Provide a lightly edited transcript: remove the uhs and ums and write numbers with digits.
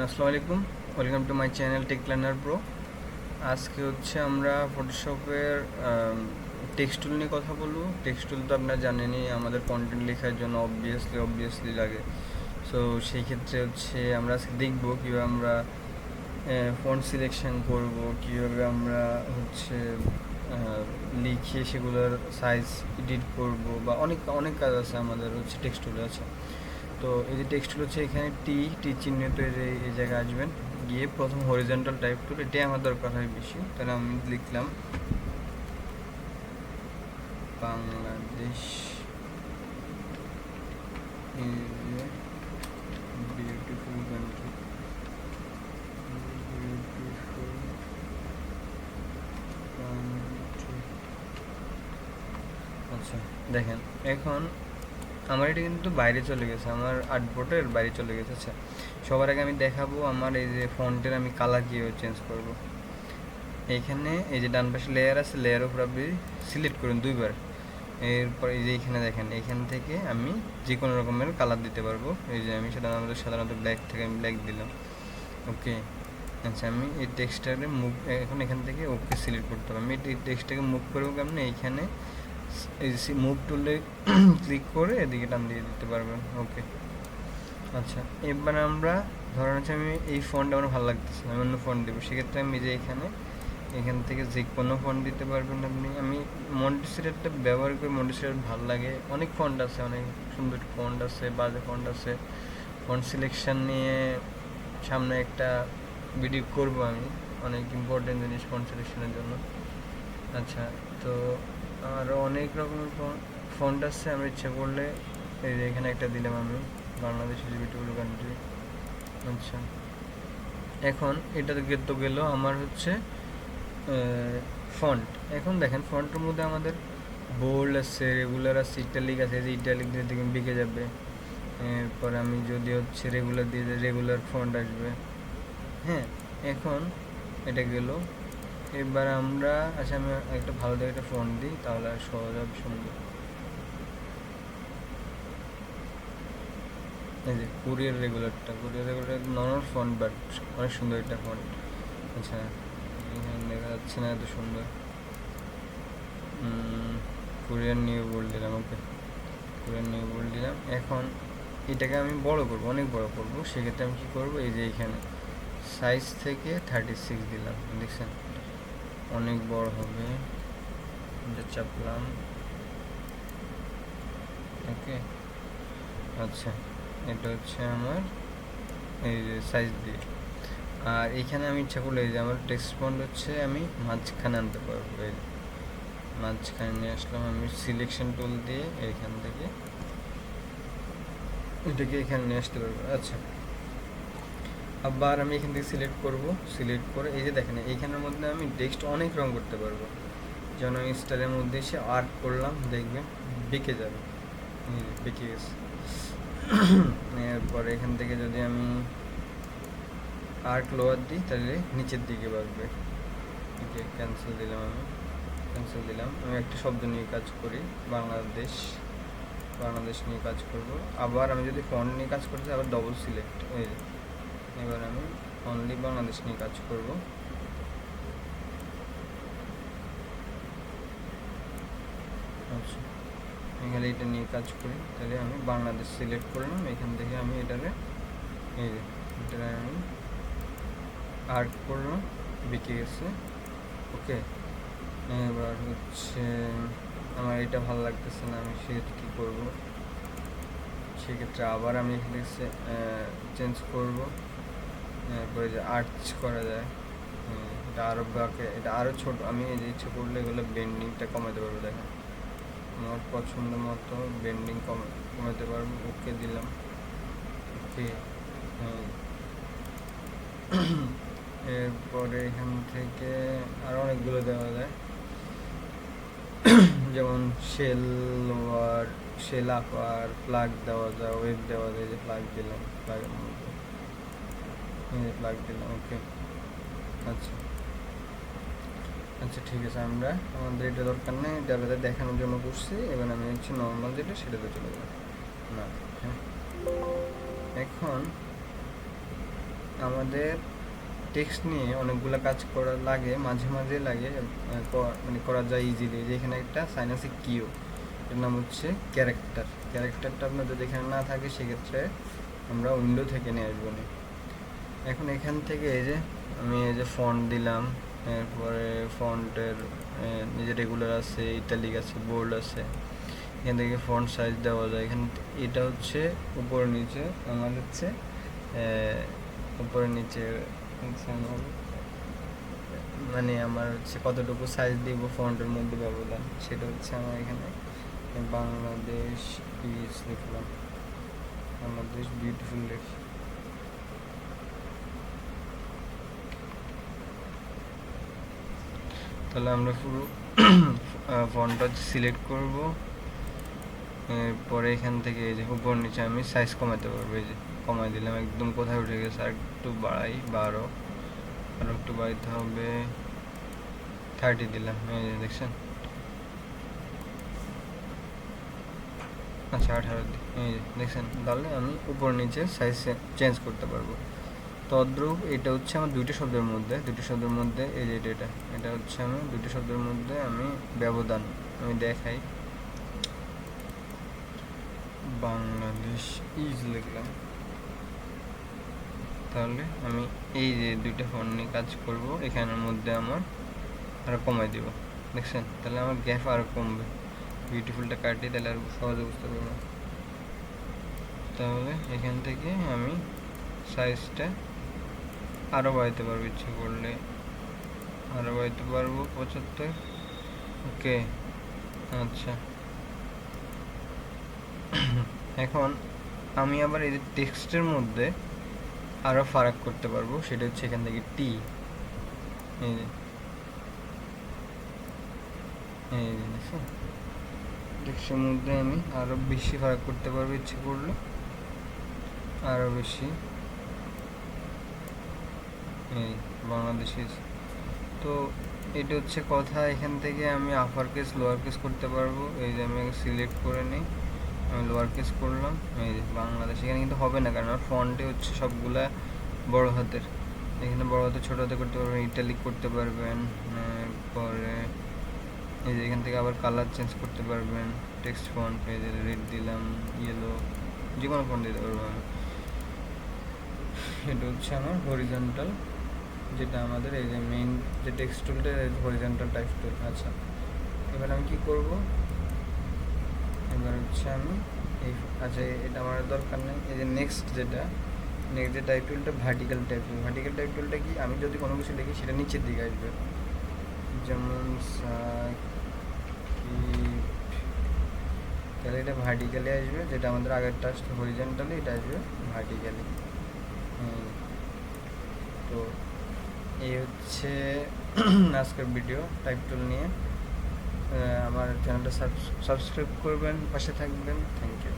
আসসালামু আলাইকুম, welcome to my channel tech learner pro. আজকে হচ্ছে আমরা ফটোশপের টেক্সট টুল নিয়ে কথা বলবো। টেক্সট টুল তো আপনারা জানেনই, আমাদের কন্টেন্ট লেখার জন্য অবভিয়াসলি লাগে। সো সেই ক্ষেত্রে হচ্ছে আমরা আজকে দেখবো কীভাবে আমরা ফন্ট সিলেকশন করব, কীভাবে আমরা হচ্ছে লিখে সেগুলোর সাইজ এডিট করব, বা অনেক অনেক কাজ আছে আমাদের হচ্ছে টেক্সট টুলে আছে। তো এই যে টেক্সট হচ্ছে এখানে টি চিহ্নিত এই জায়গায় আসবেন, গিয়ে প্রথম হরিজন্টাল টাইপ টুল, এটাই আমার দরকার হয় বেশি। তাহলে আমি লিখলাম Bangladesh is a beautiful country. আচ্ছা দেখেন, এখন আমার এটা কিন্তু বাইরে চলে গেছে, আমার আর্টবোর্ডের বাইরে চলে গেছে। আচ্ছা, সবার আগে আমি দেখাবো আমার এই যে ফন্টের আমি কালার কীভাবে চেঞ্জ করব। এইখানে এই যে ডান পাশে লেয়ার আছে, লেয়ারের উপর আপনি সিলেক্ট করুন দুইবার। এরপর এই যে এখানে দেখেন, এখান থেকে আমি যে কোনো রকমের কালার দিতে পারবো। এই যে আমি সাধারণত ব্ল্যাক থেকে আমি ব্ল্যাক দিলাম। ওকে, আচ্ছা আমি এই টেক্সটটাকে মুভ, এখন এখান থেকে ওকে সিলেক্ট করতে হবে। আমি এই টেক্সটটাকে মুভ করবো কেমন, এইখানে এই মুভ টুলে ক্লিক করে এদিকে টান দিয়ে দিতে পারবেন। ওকে, আচ্ছা এবার আমরা ধরেন হচ্ছে আমি এই ফন্ট আমার ভালো লাগতেছে, আমি অন্য ফন্ট দেবো। সেক্ষেত্রে আমি যে এখান থেকে যে কোনো ফন্ট দিতে পারবেন আপনি। আমি মন্টেসরিটা ব্যবহার করি, মন্টেসরি ভালো লাগে। অনেক ফন্ট আছে, অনেক সুন্দর ফন্ট আছে, বাজে ফন্ট আছে। ফন্ট সিলেকশন নিয়ে সামনে একটা ভিডিও করব আমি, অনেক ইম্পর্টেন্ট জিনিস ফন্ট সিলেকশনের জন্য। আচ্ছা, তো আরও অনেক রকমের ফন্ট আছে, আমি ইচ্ছা করলে এই যে এখানে একটা দিলাম আমি, বাংলাদেশ ইজ বিউটিফুল কান্ট্রি। আচ্ছা, এখন এটা তো গেল আমার হচ্ছে ফন্ট। এখন দেখেন ফন্টের মধ্যে আমাদের বোল্ড আছে, রেগুলার আছে, ইটালিক আছে। যে ইটালিক দিয়ে দেখবেন বিকে যাবে। এরপর আমি যদি হচ্ছে রেগুলার দিয়ে রেগুলার ফন্ট আসবে। হ্যাঁ, এখন এটা গেল। এবার আমরা আচ্ছা আমি একটা ভালো দেখে একটা ফন্ট দিই, তাহলে আর সহজ হবে, সুন্দর। এই যে courier regular normal font, but অনেক সুন্দর একটা ফন্ট। আচ্ছা, এখানে দেখা যাচ্ছে না এত সুন্দর। কোরিয়ান নিউ বোল্ড দিলাম। ওকে, কোরিয়ান নিউ বোল্ড দিলাম। এখন এটাকে আমি বড় করব, অনেক বড় করব। সেক্ষেত্রে আমি কী করবো, এই যে এখানে সাইজ থেকে 36 দিলাম। দেখছেন অনেক বড় হবে, এটা চাপলাম। ওকে, আচ্ছা এটা হচ্ছে আমার এই যে সাইজ দিয়ে। আর এখানে আমি ইচ্ছা করলে এই যে আমার টেক্সট ফন্ট হচ্ছে আমি মাঝখানে আনতে পারবো। এই মাঝখানে নিয়ে আসলাম আমি সিলেকশন টুল দিয়ে, এইখান থেকে এটাকে এখানে নিয়ে আসতে পারবো। আচ্ছা, আবার আমি এখান থেকে সিলেক্ট করব, সিলেক্ট করে এই যে দেখেন এইখানের মধ্যে আমি টেক্সট অনেক রং করতে পারবো। যেমন আমি স্টাইলের মধ্যে এসে আর্ট করলাম, দেখবেন বেঁকে যাবে, বেঁকে গেছে। এরপরে এখান থেকে যদি আমি আর্ট লোয়ার দিই, তাহলে নিচের দিকে বাড়বে। ওকে, ক্যান্সেল দিলাম। আমি একটা শব্দ নিয়ে কাজ করি, বাংলাদেশ নিয়ে কাজ করব। আবার আমি যদি ফন্ট নিয়ে কাজ করতে আবার ডবল সিলেক্ট। এবার আমি অনলি বাংলাদেশ নিয়ে কাজ করব। আচ্ছা, এখানে এটা নিয়ে কাজ করি, তাহলে আমি বাংলাদেশ সিলেক্ট করলাম। এখান থেকে আমি এটারে আমি আর্ট করলাম, বেঁকে গেছে। ওকে, এবার হচ্ছে আমার এটা ভালো লাগতেছে না, আমি সেক্ষেত্রে কী করবো, সেক্ষেত্রে আবার আমি এখানে চেঞ্জ করব। এরপরে যে আর্চ করা যায়, এটা আরও ছোট। আমি এই যে ইচ্ছে করলে এগুলো বেন্ডিংটা কমাতে পারবো। দেখেন আমার পছন্দ মতো বেন্ডিং কমাতে পারবো। ওকে দিলাম। ওকে, এরপরে এখান থেকে আরও অনেকগুলো দেওয়া যায়, যেমন শেল আকার, প্লাগ দেওয়া যায়, ওয়েব দেওয়া যায়। যে প্লাগ দিলাম, প্লাগের মধ্যে প্লাগ দিলাম। ওকে, আচ্ছা আচ্ছা ঠিক আছে, আমাদের এটা দরকার নেই, এটা দেখানোর জন্য করছি। এবার আমি হচ্ছে নর্মাল যেটা সেটাতে চলে যাব না। হ্যাঁ, এখন আমাদের টেক্সট নিয়ে অনেকগুলো কাজ করা লাগে, মাঝে মাঝে লাগে, মানে করা যায় ইজিলি। যেখানে একটা সাইন আছে কিউ, এর নাম হচ্ছে ক্যারেক্টার। ক্যারেক্টারটা আপনার যদি এখানে না থাকে সেক্ষেত্রে আমরা উইন্ডো থেকে নিয়ে আসবো না। এখন এখান থেকে এই যে আমি এই যে ফন্ট দিলাম, এরপরে ফন্টের নিজে রেগুলার আছে, ইটালিক আছে, বোল্ড আছে। এখান থেকে ফন্ট সাইজ দেওয়া যায়। এখানে এটা হচ্ছে উপর নিচে আমার হচ্ছে উপরে নিচে হচ্ছে আমার, মানে আমার হচ্ছে কতটুকু সাইজ দিব ফন্টের মধ্যে ব্যবধান, সেটা হচ্ছে আমার এখানে বাংলাদেশ ইজ লিখলাম, বাংলাদেশ বিউটিফুল লিখি। তাহলে আমরা পুরো ফন্টটা সিলেক্ট করব। এরপরে এখান থেকে এই যে উপর নিচে আমি সাইজ কমাতে পারবো। এই যে কমাই দিলাম, একদম কোথায় উঠে গেছে, আর একটু বাড়াই 12, আর একটু বাড়াইতে হবে 30 দিলাম। এই যে দেখছেন, আচ্ছা 18 দিই। এই যে দেখছেন, তাহলে আমি উপর নিচে সাইজ চেঞ্জ করতে পারবো। তদ্রূপ এটা হচ্ছে আমার দুইটা শব্দের মধ্যে এই যে এটা হচ্ছে আমি দুইটা শব্দের মধ্যে আমি ব্যবধান আমি দেখাই। বাংলাদেশ ইজ লিখলাম, তাহলে আমি এই যে দুইটা ফন্ট নিয়ে কাজ করব, এখানের মধ্যে আমার আরও কমাই দিব। দেখছেন, তাহলে আমার গ্যাপ আরও কমবে। বিউটিফুলটা কাটিয়ে তাহলে আর সহজে বুঝতে পারবো। তাহলে এখান থেকে আমি সাইজটা আরও বাড়াইতে পারবো, ইচ্ছে করলে আরও বাড়াইতে পারবো 75। ওকে, আচ্ছা। এখন আমি আবার এই যে টেক্সটের মধ্যে আরও ফারাক করতে পারবো, সেটা হচ্ছে এখান থেকে টি, এই যে টেক্সটের মধ্যে আমি আরও বেশি ফারাক করতে পারবো, ইচ্ছে করলে আরও বেশি। এই বাংলাদেশি, তো এটা হচ্ছে কথা। এখান থেকে আমি আপার কেস লোয়ার কেস করতে পারবো। এই যে আমি সিলেক্ট করে নিই, আমি লোয়ার কেস করলাম, এই যে বাংলাদেশ। এখানে কিন্তু হবে না, কারণ আমার ফন্টে হচ্ছে সবগুলা বড় হাতের। এখানে বড় হাতে ছোটো হাতে করতে পারবেন, ইটালিক করতে পারবেন। পরে এই যে এখান থেকে আবার কালার চেঞ্জ করতে পারবেন। টেক্সট ফন্ট, এই যে রেড দিলাম, ইয়েলো, যে কোনো ফন্ট দিতে পারবো আমি। এটা হচ্ছে আমার হরিজন্টাল, যেটা আমাদের এই যে মেইন যে টেক্সট টুলটা, হরিজন্টাল টাইপ টুল। আচ্ছা, এবার আমি কি করব, এবার হচ্ছে আমি এই, আচ্ছা এটা আমার দরকার নেই। এই যে নেক্সট যে টাইপ টুলটা ভার্টিক্যাল টাইপ টুল। ভার্টিক্যাল টাইপ টুলটা কি, আমি যদি কোনো কিছু লিখি সেটা নিচের দিকে আসবে, যেমন তাহলে এটা ভার্টিক্যালি আসবে, যেটা আমাদের আগেরটা আসতো হরিজন্টালি, এটা আসবে ভার্টিক্যালি। তো এই হচ্ছে আজকের ভিডিও টাইপ টুল নিয়ে। আমার চ্যানেলটা সাবস্ক্রাইব করবেন, পাশে থাকবেন। Thank you.